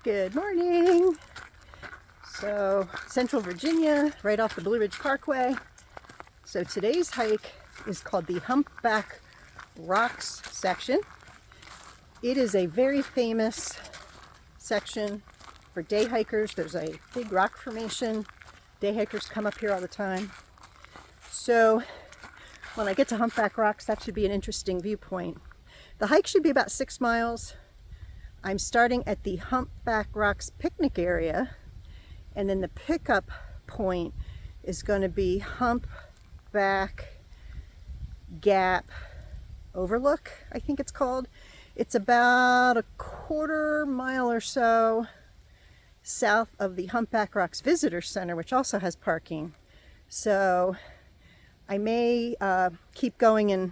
Good morning. So Central Virginia, right off the Blueridge Parkway. So today's hike is called the Humpback Rocks section. It is a very famous section for day hikers. There's a big rock formation. Day hikers come up here all the time. So when I get to Humpback Rocks, that should be an interesting viewpoint. The hike should be about 6 miles. I'm starting at the Humpback Rocks Picnic Area, and then the pickup point is going to be Humpback Gap Overlook, I think it's called. It's about a quarter mile or so south of the Humpback Rocks Visitor Center, which also has parking. So I may keep going and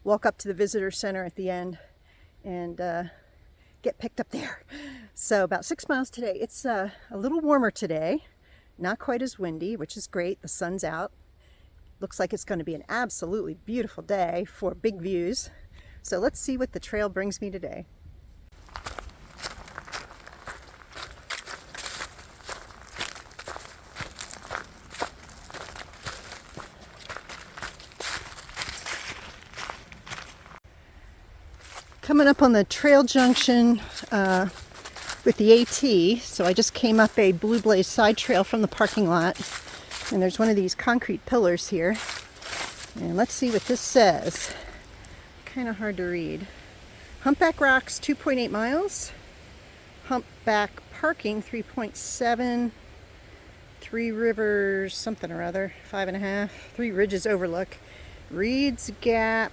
walk up to the Visitor Center at the end and get picked up there. So about 6 miles today. It's a little warmer today, not quite as windy, which is great. The sun's out. Looks like it's going to be an absolutely beautiful day for big views. So let's see what the trail brings me today. Coming up on the trail junction with the AT, so I just came up a Blue Blaze side trail from the parking lot, and there's one of these concrete pillars here, and let's see what this says. Kind of hard to read. Humpback Rocks 2.8 miles, Humpback Parking 3.7, Three Rivers something or other 5.5, Three Ridges Overlook, Reed's Gap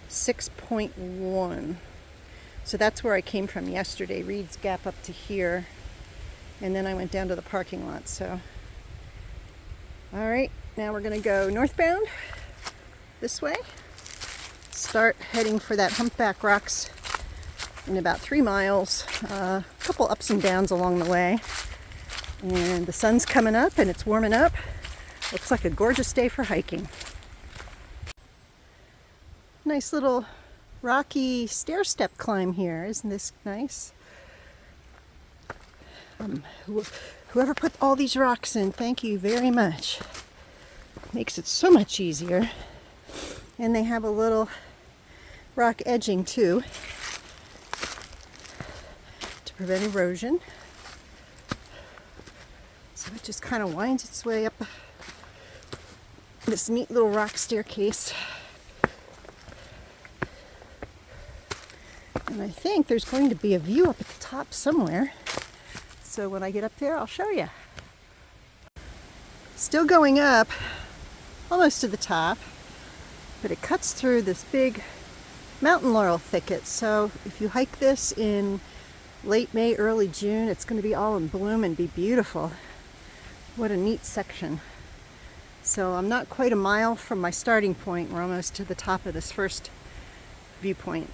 6.1. So that's where I came from yesterday, Reed's Gap up to here, and then I went down to the parking lot. So all right, now we're gonna go northbound this way, start heading for that Humpback Rocks in about 3 miles. A couple ups and downs along the way, and the sun's coming up and it's warming up. Looks like a gorgeous day for hiking. Nice little rocky stair step climb here. Isn't this nice? Whoever put all these rocks in, thank you very much. Makes it so much easier. And they have a little rock edging too to prevent erosion. So it just kind of winds its way up this neat little rock staircase. And I think there's going to be a view up at the top somewhere. So when I get up there, I'll show you. Still going up, almost to the top, but it cuts through this big mountain laurel thicket. So if you hike this in late May, early June, it's going to be all in bloom and be beautiful. What a neat section. So I'm not quite a mile from my starting point. We're almost to the top of this first viewpoint.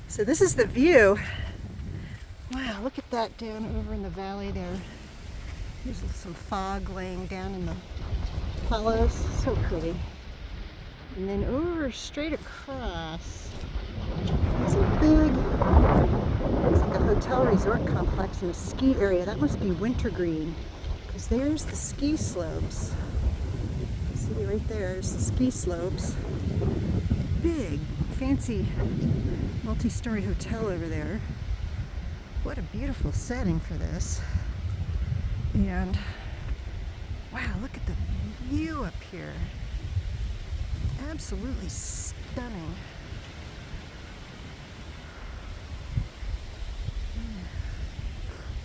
So this is the view. Wow, look at that down over in the valley there. There's some fog laying down in the hollows. So pretty. And then over straight across, there's a big, it's like a hotel resort complex and a ski area. That must be wintergreen, because there's the ski slopes. See right there's the ski slopes. Big, fancy multi-story hotel over there. What a beautiful setting for this. And wow, look at the view up here. Absolutely stunning.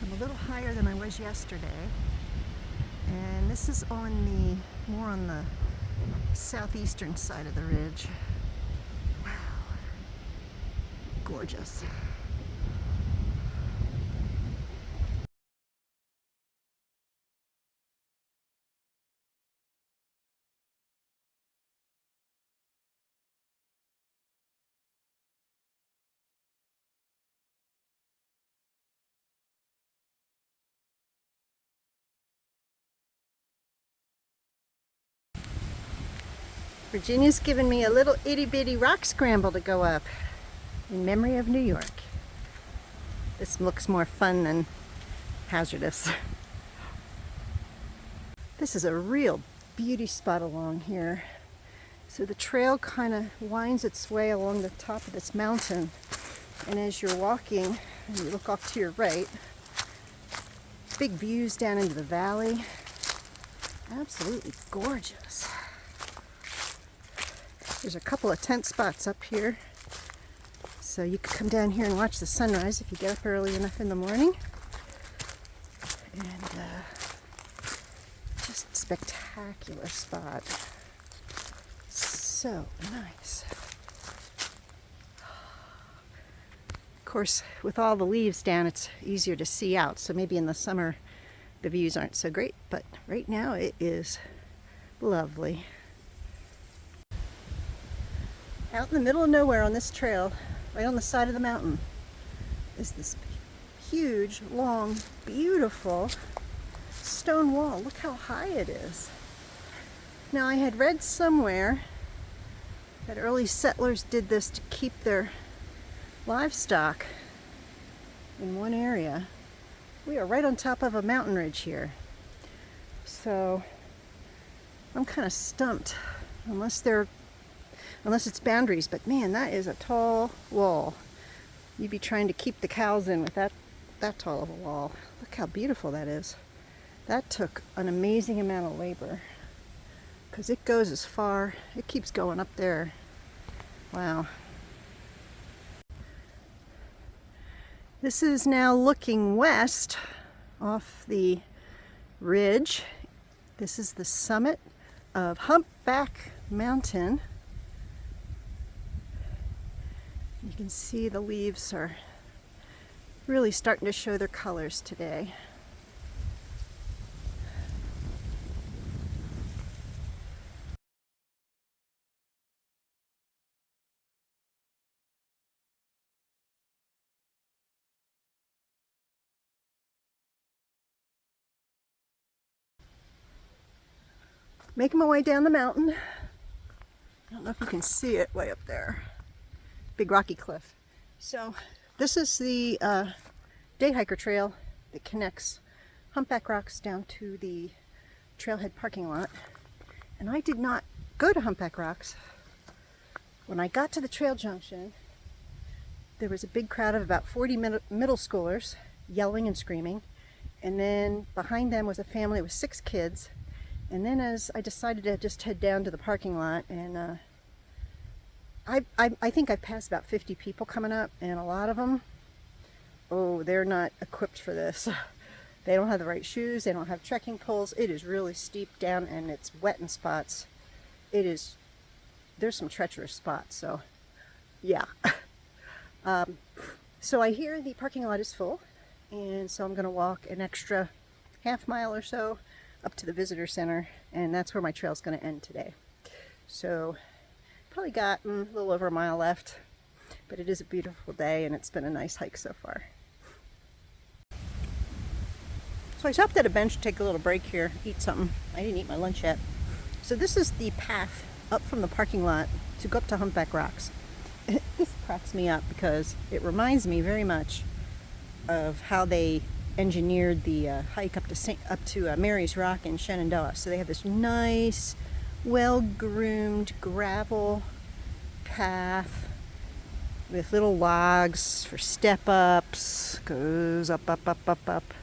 I'm a little higher than I was yesterday, and this is on the more on the southeastern side of the ridge. Wow, gorgeous. Virginia's given me a little itty bitty rock scramble to go up in memory of New York. This looks more fun than hazardous. This is a real beauty spot along here. So the trail kind of winds its way along the top of this mountain. And as you're walking, and you look off to your right, big views down into the valley. Absolutely gorgeous. There's a couple of tent spots up here. So you could come down here and watch the sunrise if you get up early enough in the morning. And just spectacular spot. So nice. Of course, with all the leaves down, it's easier to see out. So maybe in the summer, the views aren't so great. But right now, it is lovely. Out in the middle of nowhere on this trail, right on the side of the mountain, is this huge, long, beautiful stone wall. Look how high it is. Now, I had read somewhere that early settlers did this to keep their livestock in one area. We are right on top of a mountain ridge here. So I'm kind of stumped, unless it's boundaries, but man, that is a tall wall. You'd be trying to keep the cows in with that tall of a wall. Look how beautiful that is. That took an amazing amount of labor, because it goes as far, it keeps going up there. Wow. This is now looking west off the ridge. This is the summit of Humpback Mountain. You can see the leaves are really starting to show their colors today. Making my way down the mountain. I don't know if you can see it way up there. Big rocky cliff. So this is the day hiker trail that connects Humpback Rocks down to the trailhead parking lot. And I did not go to Humpback Rocks. When I got to the trail junction, there was a big crowd of about 40 middle schoolers yelling and screaming. And then behind them was a family with 6 kids. And then as I decided to just head down to the parking lot, and I think I've passed about 50 people coming up, and a lot of them, oh, they're not equipped for this. They don't have the right shoes, they don't have trekking poles. It is really steep down, and it's wet in spots. There's some treacherous spots, so yeah. So I hear the parking lot is full, and so I'm gonna walk an extra half mile or so up to the visitor center, and that's where my trail is going to end today. So probably got a little over a mile left, but it is a beautiful day and it's been a nice hike so far. So I stopped at a bench to take a little break here, eat something. I didn't eat my lunch yet. So this is the path up from the parking lot to go up to Humpback Rocks. This cracks me up because it reminds me very much of how they engineered the hike up to Mary's Rock in Shenandoah. So they have this nice, well-groomed gravel path with little logs for step-ups. Goes up, up, up, up, up.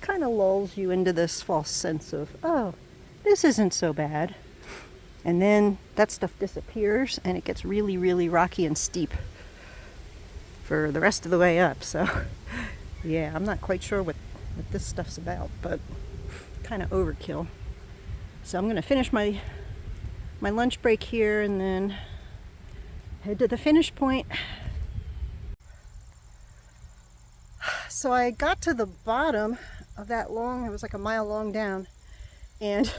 Kind of lulls you into this false sense of, oh, this isn't so bad. And then that stuff disappears and it gets really, really rocky and steep for the rest of the way up. So yeah, I'm not quite sure what this stuff's about, but kind of overkill. So I'm going to finish my lunch break here and then head to the finish point. So I got to the bottom of that it was like a mile long down, and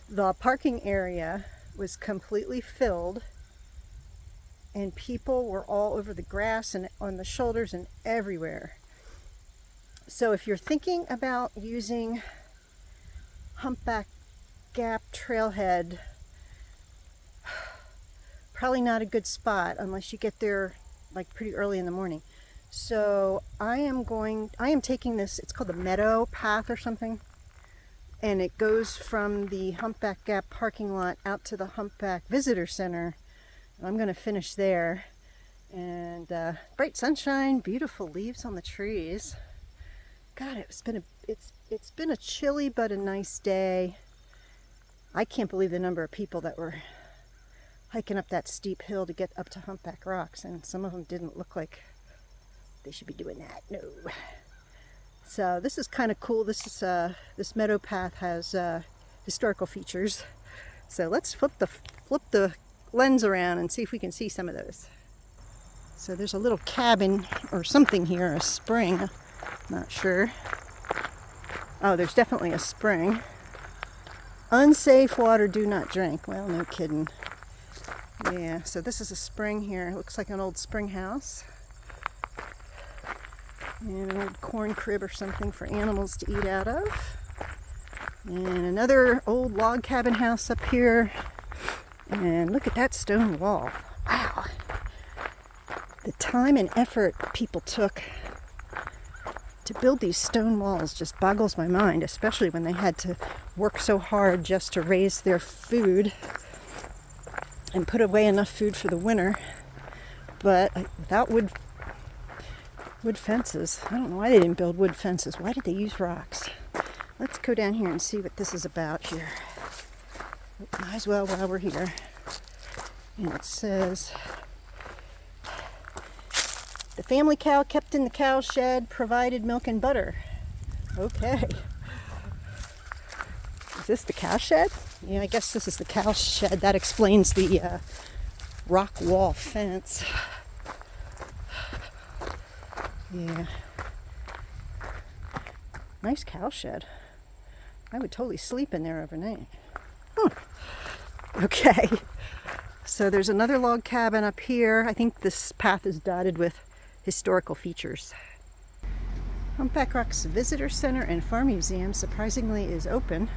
the parking area was completely filled, and people were all over the grass and on the shoulders and everywhere. So if you're thinking about using Humpback Gap trailhead probably not a good spot unless you get there like pretty early in the morning. So I am taking this, it's called the Meadow Path or something, and it goes from the Humpback Gap parking lot out to the Humpback Visitor Center. I'm going to finish there. And bright sunshine, beautiful leaves on the trees. God, it's been a chilly but a nice day. I can't believe the number of people that were hiking up that steep hill to get up to Humpback Rocks, and some of them didn't look like they should be doing that. No. So this is kind of cool. This meadow path has historical features. So let's flip the lens around and see if we can see some of those. So there's a little cabin or something here, a spring. Not sure. Oh, there's definitely a spring. Unsafe water, do not drink. Well, no kidding. Yeah, so this is a spring here. It looks like an old spring house. And an old corn crib or something for animals to eat out of. And another old log cabin house up here. And look at that stone wall. Wow. The time and effort people took to build these stone walls just boggles my mind, especially when they had to work so hard just to raise their food and put away enough food for the winter. But without wood fences, I don't know why they didn't build wood fences. Why did they use rocks? Let's go down here and see what this is about here. Might as well while we're here. And it says, the family cow kept in the cow shed provided milk and butter. Okay. Is this the cow shed? Yeah, I guess this is the cow shed. That explains the rock wall fence. Yeah. Nice cow shed. I would totally sleep in there overnight. Okay. So there's another log cabin up here. I think this path is dotted with historical features. Humpback Rocks Visitor Center and Farm Museum surprisingly is open.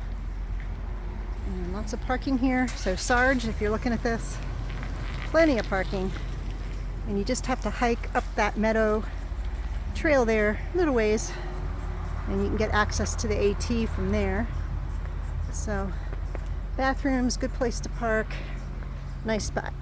And lots of parking here. So Sarge, if you're looking at this, plenty of parking. And you just have to hike up that meadow trail there a little ways. And you can get access to the AT from there. So bathrooms, good place to park, nice spot.